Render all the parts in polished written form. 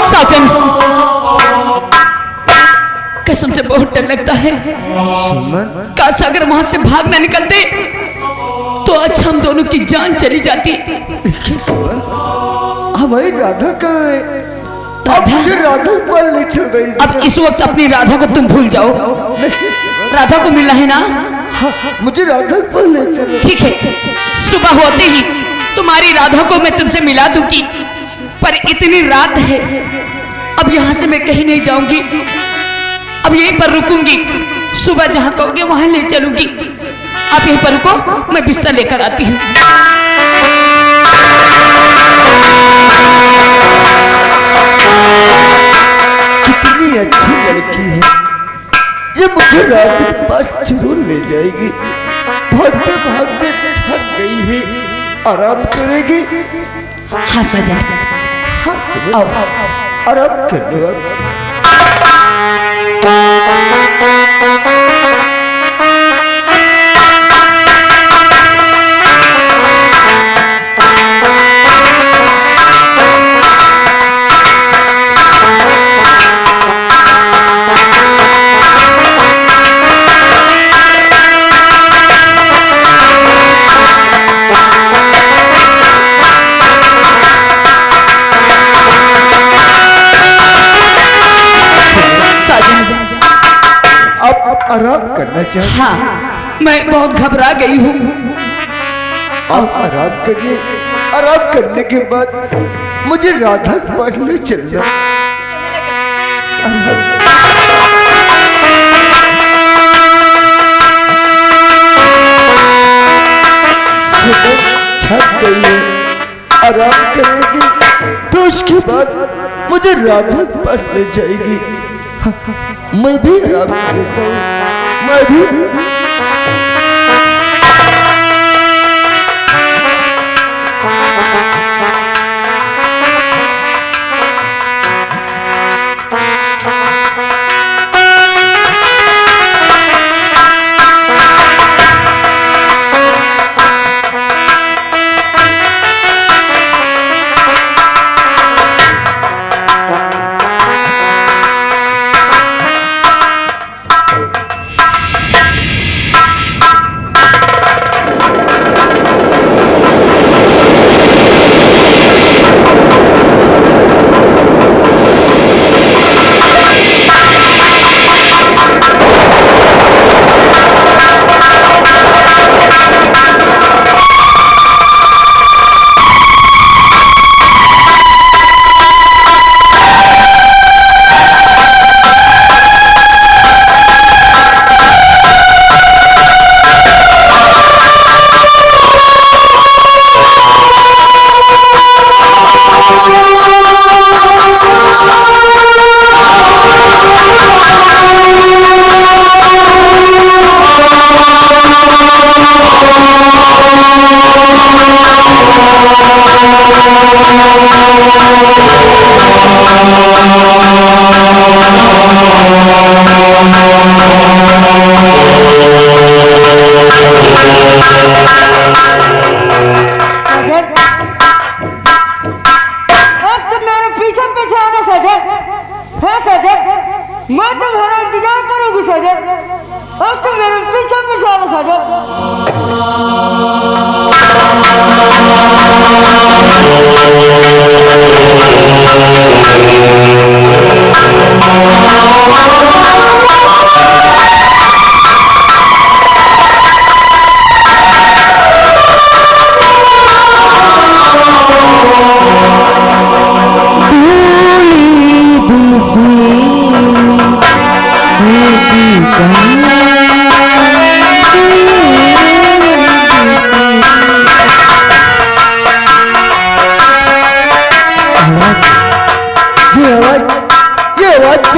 साजन, कसम से बहुत डर लगता है। काश अगर वहां से भाग ना निकलते तो आज हम दोनों की जान चली जाती। हमारी राधा कहाँ है? राधा? राधा पल नहीं चल रही। अब इस वक्त अपनी राधा को तुम भूल जाओ। राधा को मिलना है ना? मुझे राधा पल नहीं चल रही। ठीक है, सुबह होते ही तुम्हारी राधा को मैं तुमसे मिला दूंगी, पर इतनी रात है, अब यहाँ से मैं कहीं नहीं जाऊंगी, अब यहीं पर रुकूंगी। सुबह जहाँ कहोगे वहां ले चलूंगी। आप यहीं पर रुको, मैं बिस्तर लेकर आती हूँ। कितनी अच्छी लड़की है ये, मुझे रात के पास जरूर ले जाएगी। भागते भागते थक गई है, आराम करेगी। हाँ सजन, हाँ आओ, आराम कर लो। आराम करना चाहिए। हाँ, मैं बहुत घबरा गई हूँ। आप आराम करिए, आराम करने के बाद मुझे राधा के पास ले चलना। थक गई है, आराम करेगी, तो उसके बाद मुझे राधा के पास ले जाएगी। मैं भी आराम कर लेता हूँ, मैं भी।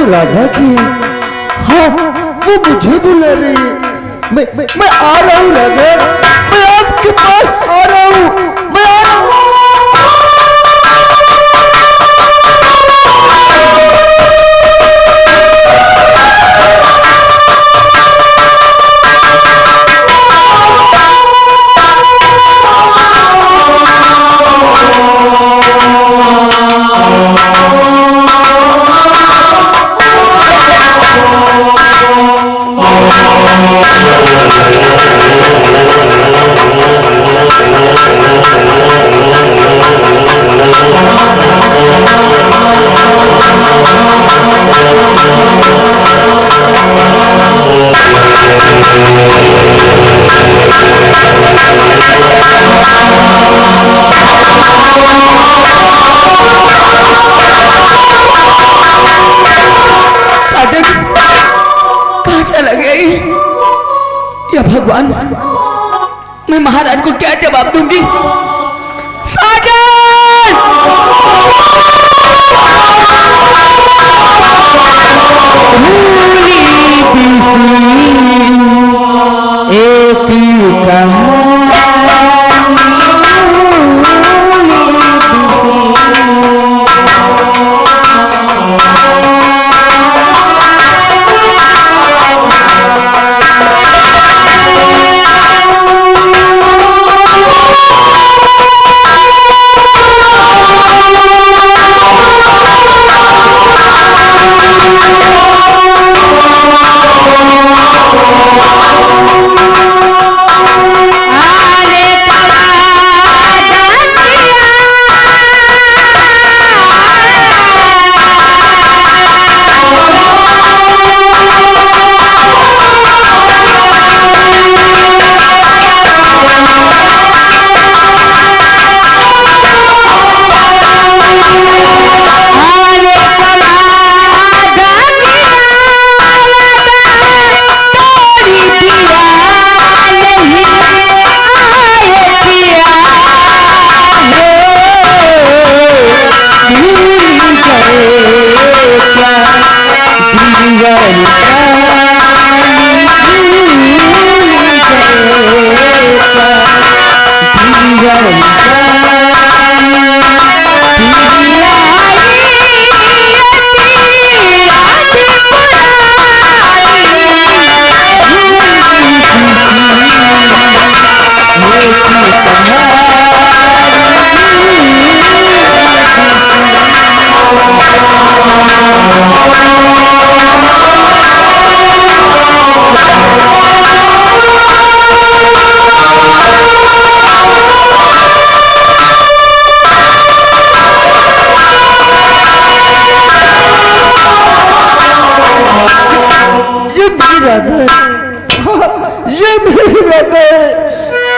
राधा की है। हाँ, वो मुझे बुला रही है। मैं आ रहा हूँ राधा, मैं आपके पास आ रहा हूँ, मैं आ रहा हूँ। या भगवान, मैं महाराज को क्या जवाब दूंगी? साजन!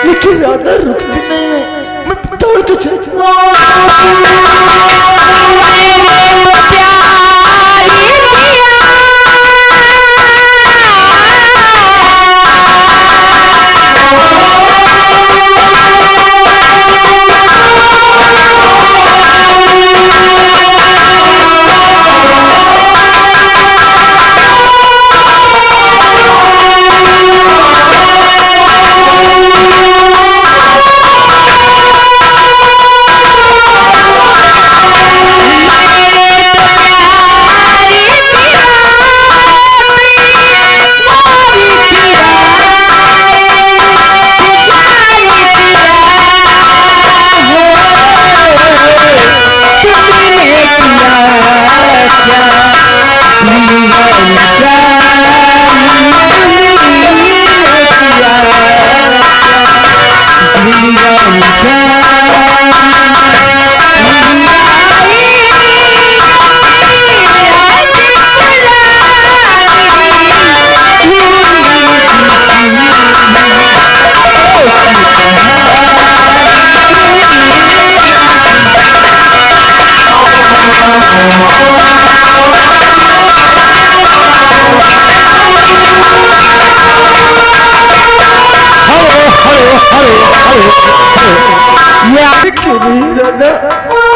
एक राधा रुकती नहीं है, मैं दौड़ के चल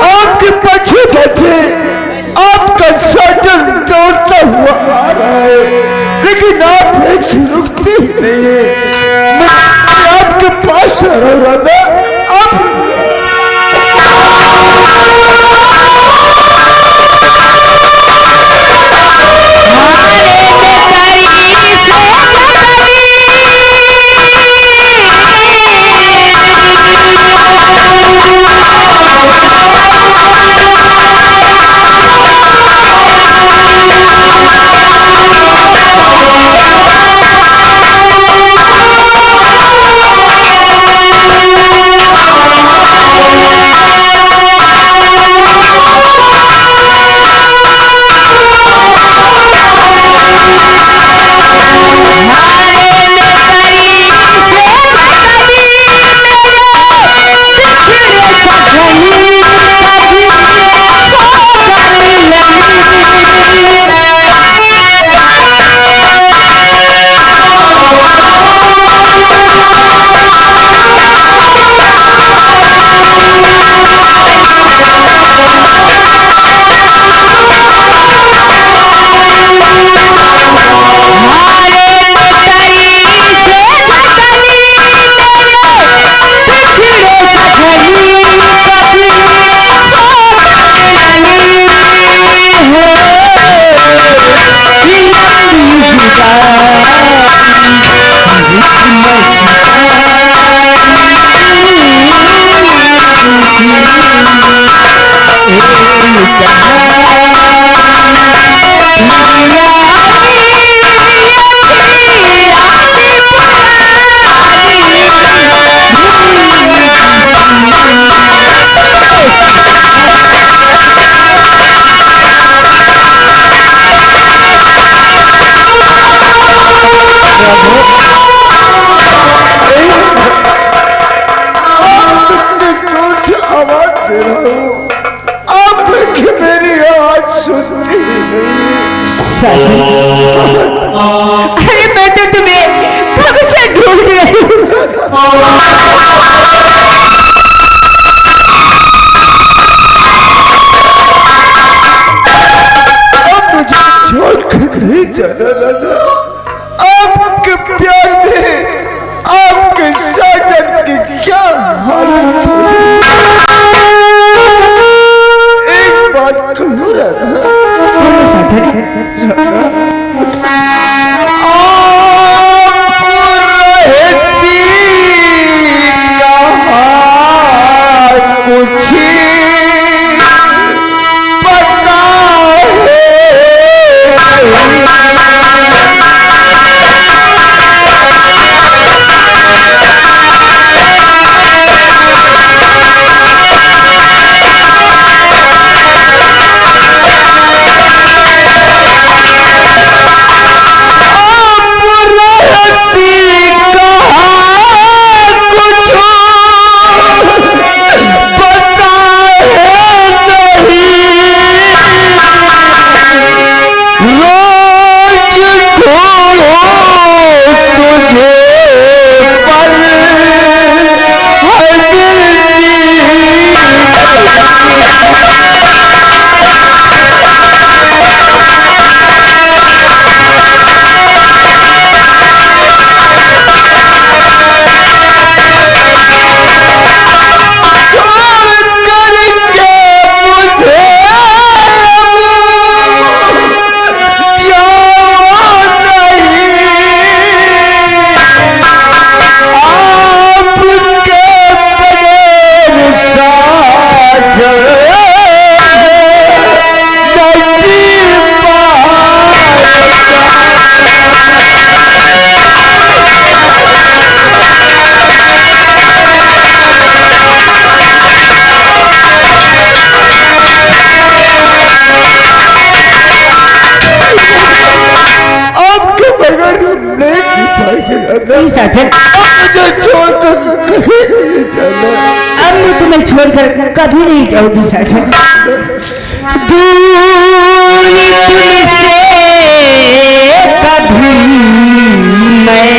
आपके पीछे बचे आपका शटल दौड़ता हुआ आ रहा है, लेकिन आप एक रुकती ही नहीं है। मैं आपके पास आ रहा हूँ राधा, आप तुमने कौन सी आवाज दे रहा हूँ? आप की मेरी आवाज सुनती ही नहीं। अरे मैं तो तुम्हें कब से ढूंढ रही हूँ। मुझे छोड़कर नहीं जाना राधा। आपके प्यार में आपके साजन की क्या हालत हुई? एक बात कहूँ राधा, साजन साजन मुझे छोड़कर कहीं नहीं जाना। अब मैं तुम्हें छोड़कर कभी नहीं जाऊंगी साजन। दूर तुमसे कभी मैं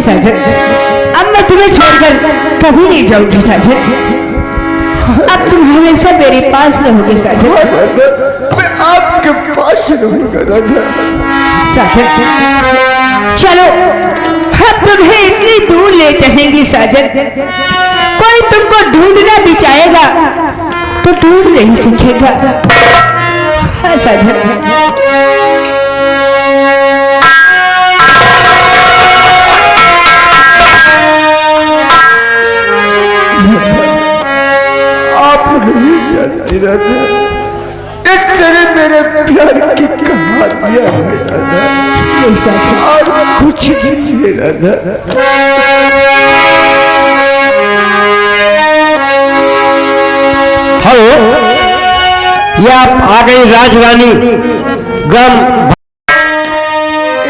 साजन, अब मैं तुम्हें छोड़कर कभी नहीं जाऊंगी साजन। अब तुम हमेशा मेरे पास रहोगे साजन। मैं आपके पास रहूंगा राधा। साजन चलो, हम तुम्हें इतनी दूर ले चलेंगे साजन, कोई तुमको ढूंढना भी चाहेगा तो ढूंढ नहीं सकेगा। हाँ साजन। जानती राधा, एक तेरे मेरे प्यार की कहानियां है राधा, और कुछ नहीं है राधा। हेलो, ये आप आ गई राजरानी गम।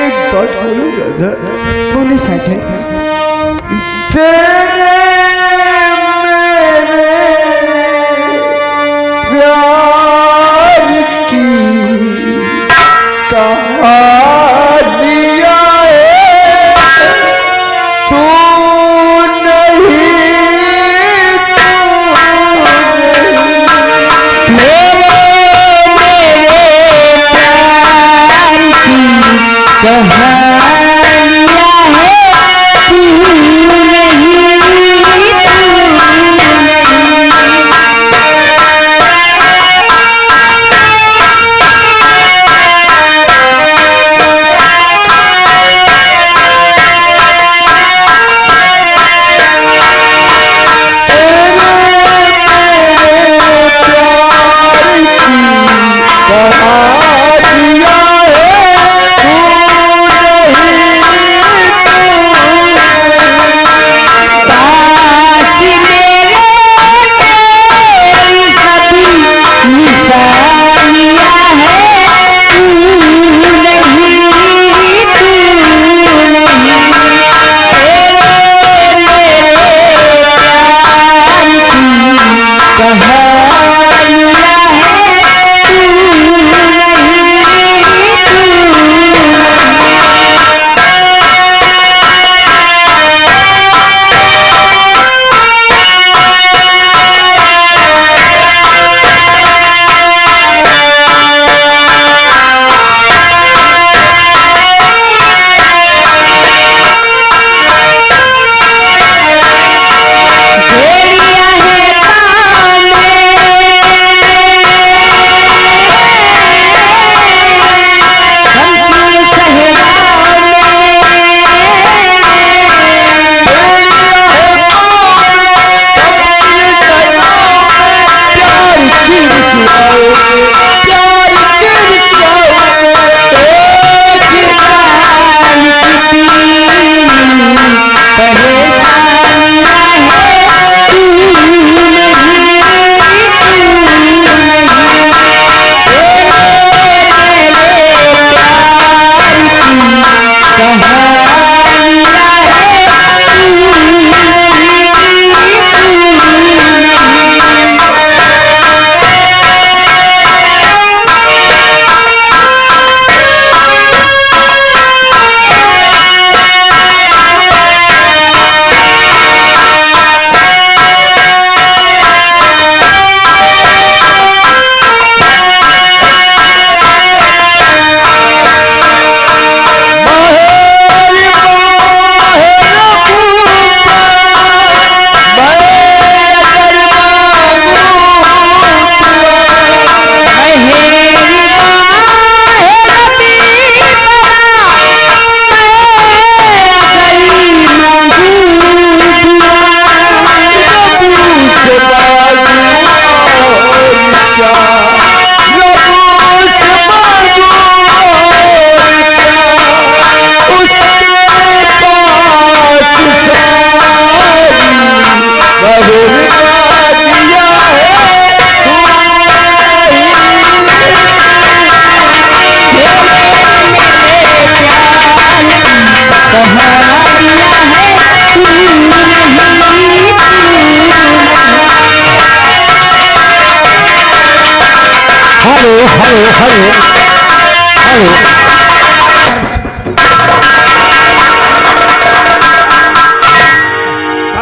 एक बात बोलो राधा। बोलो साजन। तेरे प्यार की कहानी लिया है तू नहीं मेरे प्यार की कहानियां है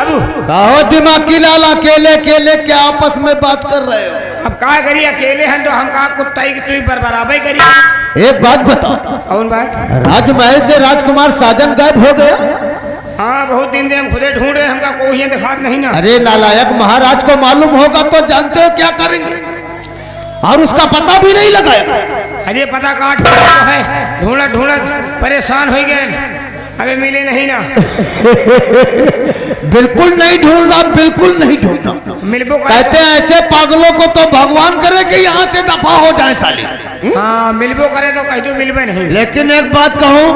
तू कहो दिमागी लाल अकेले अकेले क्या आपस में बात कर रहे हो? अब का करिए, अकेले हैं तो हम का कुत्ताई की तुई बराबर करिए। एक बात बताओ, कौन बात? राजमहल से राजकुमार साजन गायब हो गया। हाँ, बहुत दिन से हम खुदे ढूंढ रहे, हमका कोई दिखात नहीं ना। अरे नालायक, महाराज को मालूम होगा तो जानते हो क्या करेंगे, और उसका पता भी नहीं लगाया। अरे पता कहाँ है, ढूंढत ढूंढत परेशान हो गए, अबे मिले नहीं ना। बिल्कुल नहीं ढूंढना, बिल्कुल नहीं ढूंढना। मिलबो कहते हैं ऐसे पागलों को तो भगवान करे कि यहाँ से दफा हो जाए साली। हाँ, मिलबो करे तो कह दो मिलबे नहीं। लेकिन एक बात कहूँ,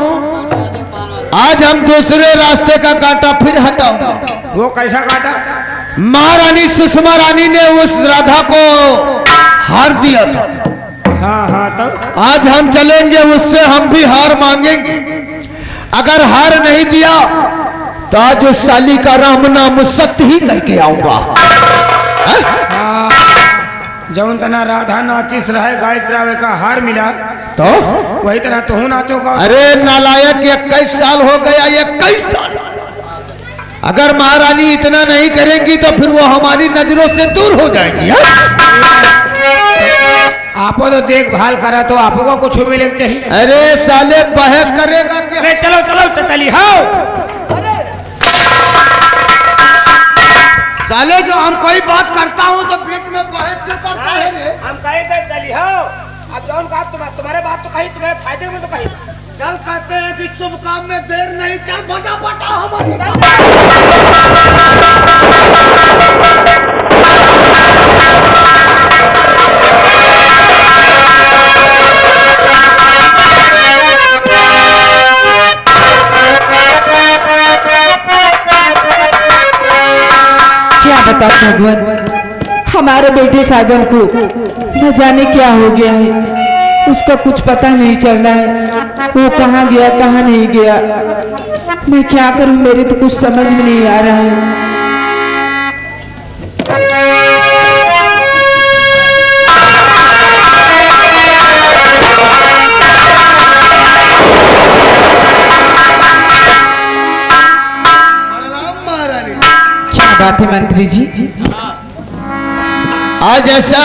आज हम दूसरे रास्ते का कांटा फिर हटाऊंगा। वो कैसा काटा? महारानी सुषमा रानी ने उस राधा को हार दिया था। हाँ हाँ, तो आज हम चलेंगे उससे, हम भी हार मांगेंगे। अगर हार नहीं दिया तो आज उस साली का राम नाम सत्य ही करके आऊंगा। जौन तना राधा नाचिस रहे गायत रावे का हार मिला तो वही तरह तू नाचो का। अरे नालायक 21 साल हो गया, 21 साल। अगर महारानी इतना नहीं करेंगी तो फिर वो हमारी नजरों से दूर हो जाएंगी। आपको तो देखभाल करा तो आपको को कुछ मिले चाहिए। अरे साले बहस करेगा क्या? अरे चलो चलो चली हाँ। साले जो हम कोई बात करता हूँ तो बीच में बहस क्यों करता है रे? हम कहे थे चली हाँ। अब जौन कहा तुम्हारे बात तो कही, तुम्हारे फायदे में तो कही। चल कहते हैं कि शुभ काम में देर नहीं, चल बटा बटा हमारी। क्या बताओ भगवान, हमारे बेटे साजन को न जाने क्या हो गया है। उसका कुछ पता नहीं चल रहा है, वो कहाँ गया कहाँ नहीं गया। मैं क्या करूं, मेरे तो कुछ समझ में नहीं आ रहा है। क्या बात है मंत्री जी? आज ऐसा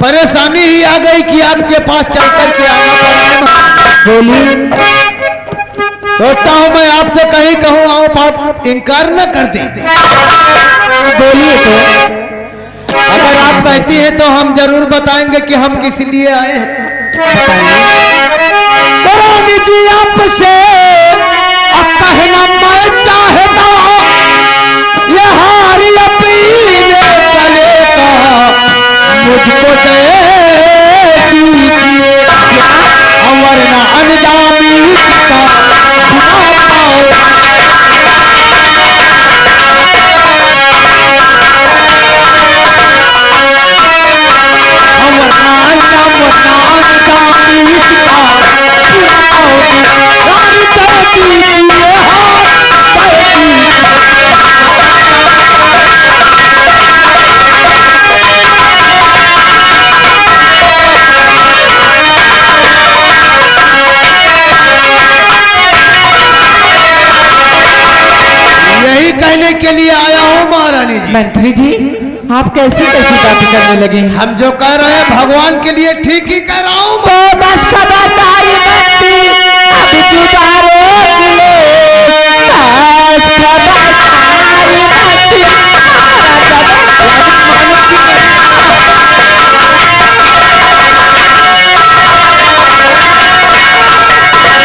परेशानी ही आ गई कि आपके पास चल करके आना पड़ा। बोलिए। सोचता हूँ मैं आपसे कहीं कहूँ आप इनकार न कर दें। बोलिए तो। अगर आप कहती हैं तो हम जरूर बताएंगे कि हम किस लिए आए हैं। रानी जी आपसे अब कहना मैं चाहता ये हारी अपीले गले का मुझको दे दीजिए, वरना अनजामी का बुरा पाओ। यही कहने के लिए आया हूँ महारानी जी। मंत्री जी, आप कैसी कैसी बातें करने लगे हैं? हम जो कह रहे हैं भगवान के लिए ठीक ही कह रहा हूँ। तो बस खबरदारी मंत्री, अब जुबारे ले, बस खबरदारी मंत्री।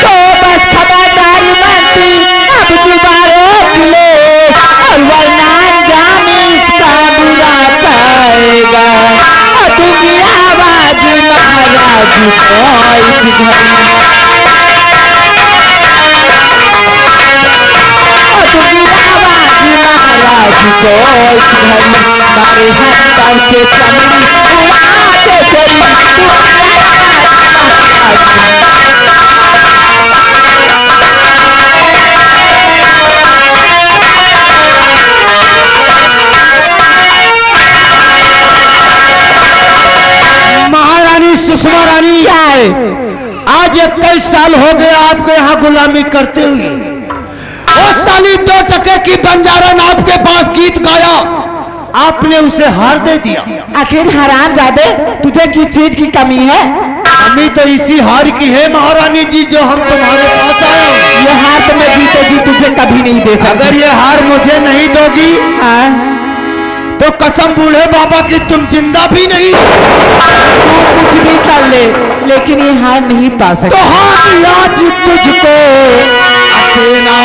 तो बस खबरदारी मंत्री, अब जुबारे ले, और वरना जामी इसका बुरा पाएगा। और तुम्हारी आवाज महाराज को इस घड़ी, और तुम्हारी आवाज महाराज को इस घड़ी, मारे हंतर से चमड़ी उड़ा के तेरी महारानी सुषमा रानी आए। आज 21 साल हो गए आपके यहाँ गुलामी करते हुए। उस साली 2 टके की बंजारन आपके पास गीत गाया, आपने उसे हार दे दिया। आखिर हरामजादे, तुझे किस चीज की कमी है? कमी तो इसी हार की है महारानी जी जो हम तुम्हारे पास आए हैं। ये हार तो मैं जीते जी तुझे कभी नहीं दे सकता। अगर ये हार मुझे नहीं दोगी हाँ? तो कसम बूढ़े बाबा की तुम जिंदा भी नहीं। तू कुछ भी कर ले, लेकिन ये हार नहीं पा तो सकता। हार आज तुझको देना।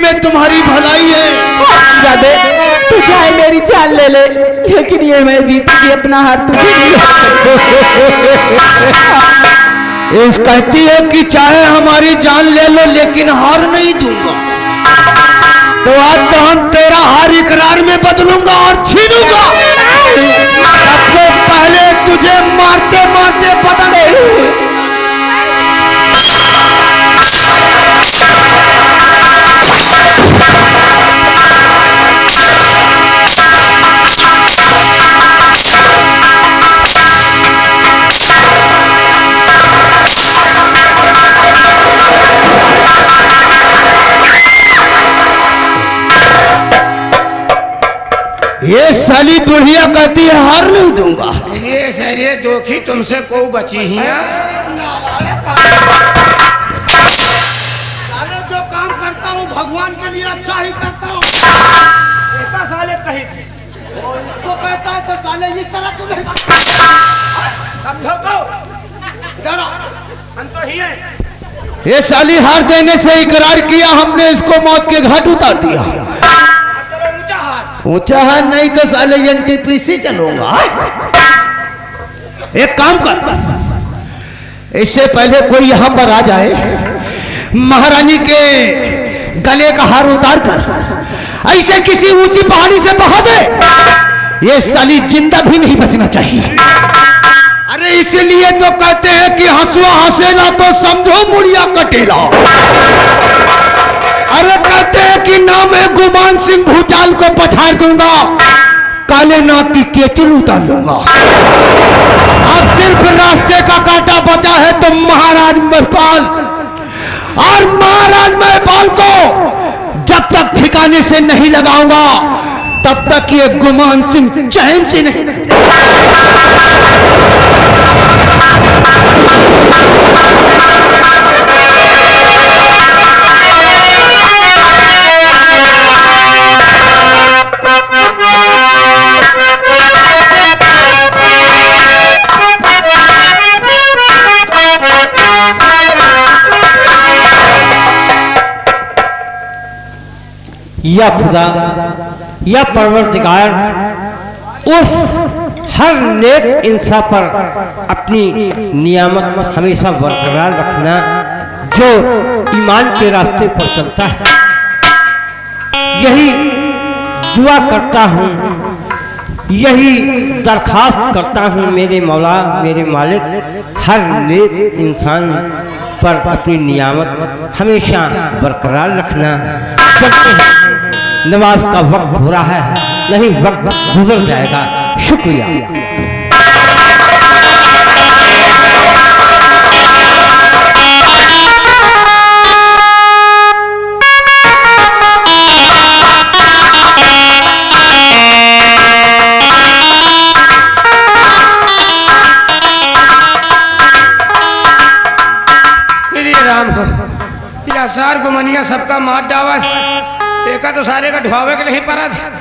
में तुम्हारी भलाई है। राधे तू चाहे मेरी जान ले ले, लेकिन ये मैं जीतूंगी अपना हार तुझे नहीं। इस कहती है कि चाहे हमारी जान ले लो लेकिन हार नहीं दूंगा। तो आज तो हम तेरा हार इकरार में बदलूंगा और छीनूंगा। सबसे पहले तुझे मारते मारते पता नहीं। ये साली बुढ़िया कहती है हार नहीं दूंगा। ये सरिये दोखी तुमसे को बची ही ना। जो काम करता हूँ भगवान के लिए अच्छा ही करता हूँ। ऐसा साले कही थी और इसको कहता है तो साले इस तरह क्यों नहीं समझो तो डरो हम तो ही है। ये साली हार देने से इकरार किया, हमने इसको मौत के घाट उतार दिया। ऊंचा हाथ नहीं तो साले एनटीपीसी चलूंगा। एक काम कर, इससे पहले कोई यहां पर आ जाए, महारानी के गले का हार उतार कर ऐसे किसी ऊंची पहाड़ी से बहा दे। ये साली जिंदा भी नहीं बचना चाहिए। अरे इसीलिए तो कहते हैं कि हंसुआ हंसेला तो समझो मुड़िया कटेला। अरे कहते हैं कि नाम है गुमान सिंह भूचाल को पछाड़ दूंगा, काले नाग की केचुल उतार लूंगा। अब सिर्फ रास्ते का कांटा बचा है तो महाराज महिपाल, और महाराज महिपाल को जब तक ठिकाने से नहीं लगाऊंगा तब तक ये गुमान सिंह चैन से नहीं। या खुदा या परवरदिगार उस हर नेक इंसान पर अपनी नियामत हमेशा बरकरार रखना जो ईमान के रास्ते पर चलता है। यही दुआ करता हूँ, यही दरखास्त करता हूँ मेरे मौला मेरे मालिक, हर नेक इंसान पर अपनी नियामत हमेशा बरकरार रखना। नमाज का वक्त हो रहा है, नहीं वक्त गुजर जाएगा। शुक्रिया। राम हो या सार गुमनिया सबका मार डावा, एका तो सारे का ढुआवे के नहीं पड़ा था।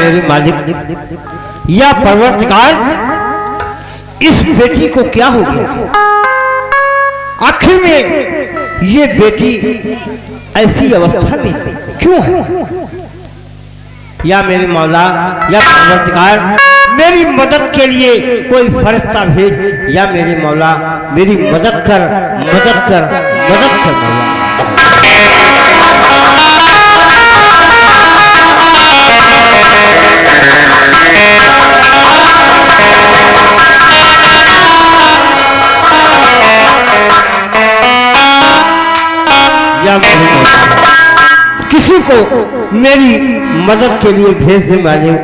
मेरे मालिक या परवरदिगार, इस बेटी को क्या हो गया? आखिर में ये बेटी ऐसी अवस्था में क्यों है? या मेरे मौला या परवरदिगार, मेरी मदद के लिए कोई फरिश्ता भेज। या मेरे मौला मेरी मदद कर, मदद कर, मदद कर मौला। किसी को मेरी मदद के लिए भेज दे मालिक,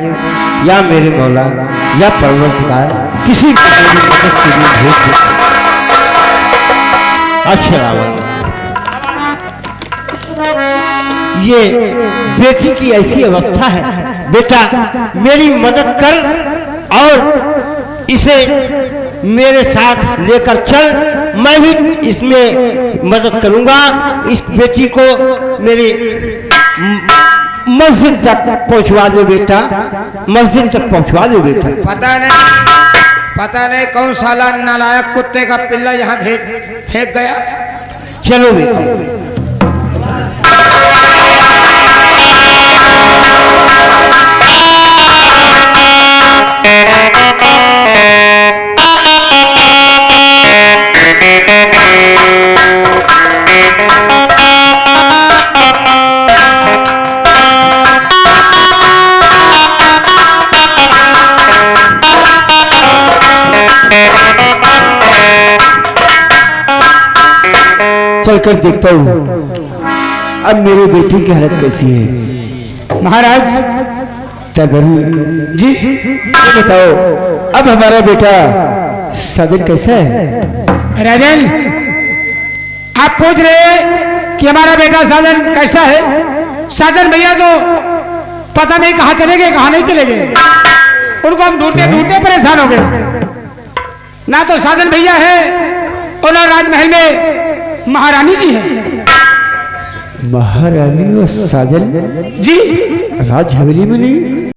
या मेरे मौला या परवरदिगार, किसी को मेरी मदद के लिए भेज दे। अस्सलाम वालेकुम। ये बेटी की ऐसी अवस्था है, बेटा मेरी मदद कर और इसे मेरे साथ लेकर चल, मैं भी इसमें मदद करूंगा। इस बेटी को मेरी मस्जिद तक पहुंचवा दो बेटा, मस्जिद तक पहुंचवा दो बेटा। पता नहीं कौन साला नालायक कुत्ते का पिल्ला यहाँ फेंक गया। चलो बेटा। चलकर देखता हूँ अब मेरी बेटी की हालत कैसी है। महाराज तबरी जी ये बताओ अब हमारा बेटा साजन कैसा है? राजन, आप पूछ रहे कि हमारा बेटा साजन कैसा है? साजन भैया तो पता नहीं कहाँ चले गए, कहाँ नहीं चले गए। उनको हम ढूंढते ढूंढते परेशान हो गए। ना तो साजन भैया है और ना राजमहल में महारानी जी है। महारानी और साजन जी राज हवेली में नहीं?